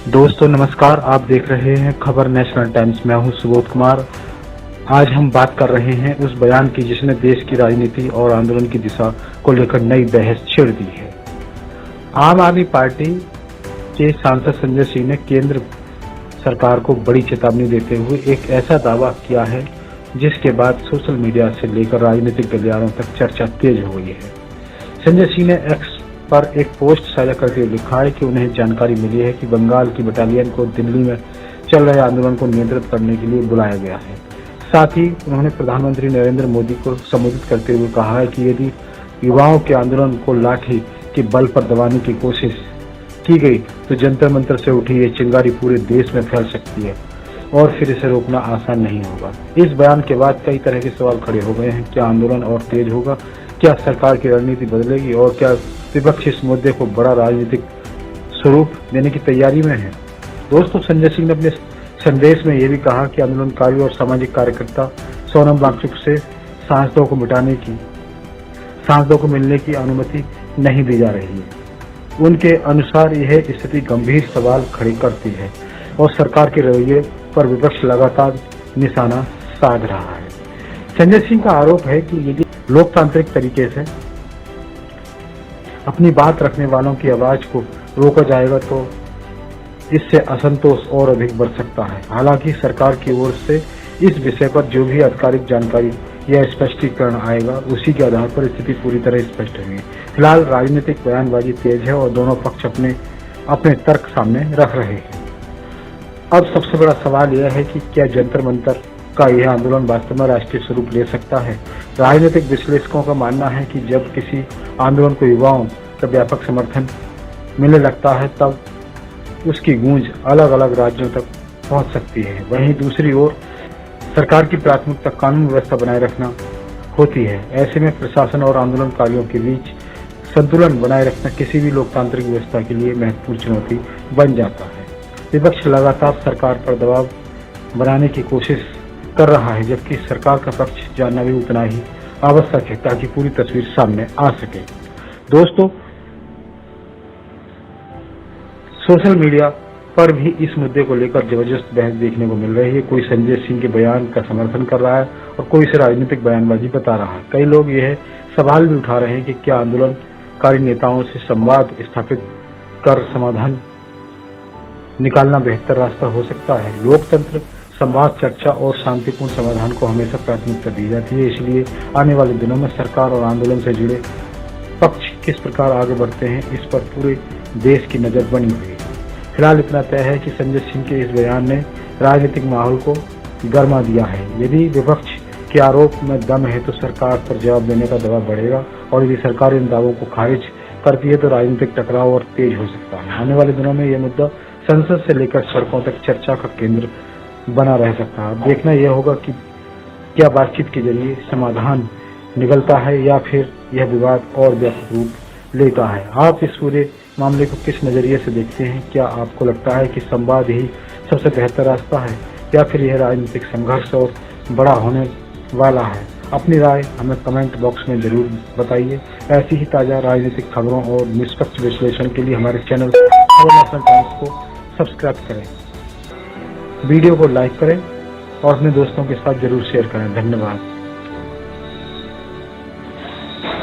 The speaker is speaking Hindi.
दोस्तों नमस्कार, आप देख रहे हैं खबर नेशनल टाइम्स। मैं हूं सुबोध कुमार। आज हम बात कर रहे हैं उस बयान की जिसने देश की राजनीति और आंदोलन की दिशा को लेकर नई बहस छेड़ दी है। आम आदमी पार्टी के सांसद संजय सिंह ने केंद्र सरकार को बड़ी चेतावनी देते हुए एक ऐसा दावा किया है जिसके बाद सोशल मीडिया से लेकर राजनीतिक गलियारों तक चर्चा तेज हो गई है। संजय सिंह ने एक्स पर एक पोस्ट साझा करते हुए लिखा है कि उन्हें जानकारी मिली है कि बंगाल की बटालियन को दिल्ली में चल रहे आंदोलन को नियंत्रित करने के लिए बुलाया गया है। साथ ही उन्होंने प्रधानमंत्री नरेंद्र मोदी को संबोधित करते हुए कहा है कि यदि युवाओं के आंदोलन को लाठी के बल पर दबाने की कोशिश की गई तो जंतर मंतर से उठी ये चिंगारी पूरे देश में फैल सकती है और फिर इसे रोकना आसान नहीं होगा। इस बयान के बाद कई तरह के सवाल खड़े हो गए हैं। क्या आंदोलन और तेज होगा? क्या सरकार की रणनीति बदलेगी? और क्या विपक्ष इस मुद्दे को बड़ा राजनीतिक स्वरूप देने की तैयारी में है? दोस्तों, संजय सिंह ने अपने संदेश में यह भी कहा कि आंदोलनकारी और सामाजिक कार्यकर्ता सोनम वांगचुक से सांसदों को मिलने की अनुमति नहीं दी जा रही है। उनके अनुसार यह स्थिति गंभीर सवाल खड़े करती है और सरकार के रवैये पर विपक्ष लगातार निशाना साध रहा है। संजय सिंह का आरोप है कि यदि लोकतांत्रिक तरीके से अपनी बात रखने वालों की आवाज को रोका जाएगा तो इससे असंतोष और अधिक बढ़ सकता है। हालांकि सरकार की ओर से इस विषय पर जो भी आधिकारिक जानकारी या स्पष्टीकरण आएगा उसी के आधार पर स्थिति पूरी तरह स्पष्ट होगी। फिलहाल राजनीतिक बयानबाजी तेज है और दोनों पक्ष अपने तर्क सामने रख रहे हैं। अब सबसे बड़ा सवाल यह है कि क्या जंतर मंतर का यह आंदोलन वास्तव में राष्ट्रीय स्वरूप ले सकता है? राजनीतिक विश्लेषकों का मानना है कि जब किसी आंदोलन को युवाओं का व्यापक समर्थन मिलने लगता है तब उसकी गूंज अलग अलग राज्यों तक पहुंच सकती है। वहीं दूसरी ओर सरकार की प्राथमिकता कानून व्यवस्था बनाए रखना होती है। ऐसे में प्रशासन और आंदोलनकारियों के बीच संतुलन बनाए रखना किसी भी लोकतांत्रिक व्यवस्था के लिए महत्वपूर्ण चुनौती बन जाता है। विपक्ष लगातार सरकार पर दबाव बनाने की कोशिश कर रहा है, जबकि सरकार का पक्ष जानना भी उतना ही आवश्यक है ताकि पूरी तस्वीर सामने आ सके। दोस्तों, सोशल मीडिया पर भी इस मुद्दे को लेकर जबरदस्त बहस देखने को मिल रही है। कोई संजय सिंह के बयान का समर्थन कर रहा है और कोई इसे राजनीतिक बयानबाजी बता रहा है। कई लोग यह सवाल भी उठा रहे हैं कि क्या आंदोलनकारी नेताओं से संवाद स्थापित कर समाधान निकालना बेहतर रास्ता हो सकता है। लोकतंत्र संवाद, चर्चा और शांतिपूर्ण समाधान को हमेशा प्राथमिकता दी जाती है। इसलिए आने वाले दिनों में सरकार और आंदोलन से जुड़े पक्ष किस प्रकार आगे बढ़ते हैं इस पर पूरे देश की नजर बनी हुई है। फिलहाल इतना तय है कि संजय सिंह के इस बयान ने राजनीतिक माहौल को गर्मा दिया है। यदि विपक्ष के आरोप में दम है तो सरकार पर जवाब देने का दबाव बढ़ेगा और यदि सरकार इन दावों को खारिज करती है तो राजनीतिक टकराव और तेज हो सकता है। आने वाले दिनों में यह मुद्दा संसद से लेकर सड़कों तक चर्चा का केंद्र बना रह सकता है। देखना यह होगा कि क्या बातचीत के जरिए समाधान निकलता है या फिर यह विवाद और व्यापक रूप लेता है। आप इस पूरे मामले को किस नजरिए से देखते हैं? क्या आपको लगता है कि संवाद ही सबसे बेहतर रास्ता है या फिर यह राजनीतिक संघर्ष और बड़ा होने वाला है? अपनी राय हमें कमेंट बॉक्स में जरूर बताइए। ऐसी ही ताजा राजनीतिक खबरों और निष्पक्ष विश्लेषण के लिए हमारे चैनल खबर नेशनल टाइम्स को सब्सक्राइब करें, वीडियो को लाइक करें और अपने दोस्तों के साथ जरूर शेयर करें। धन्यवाद।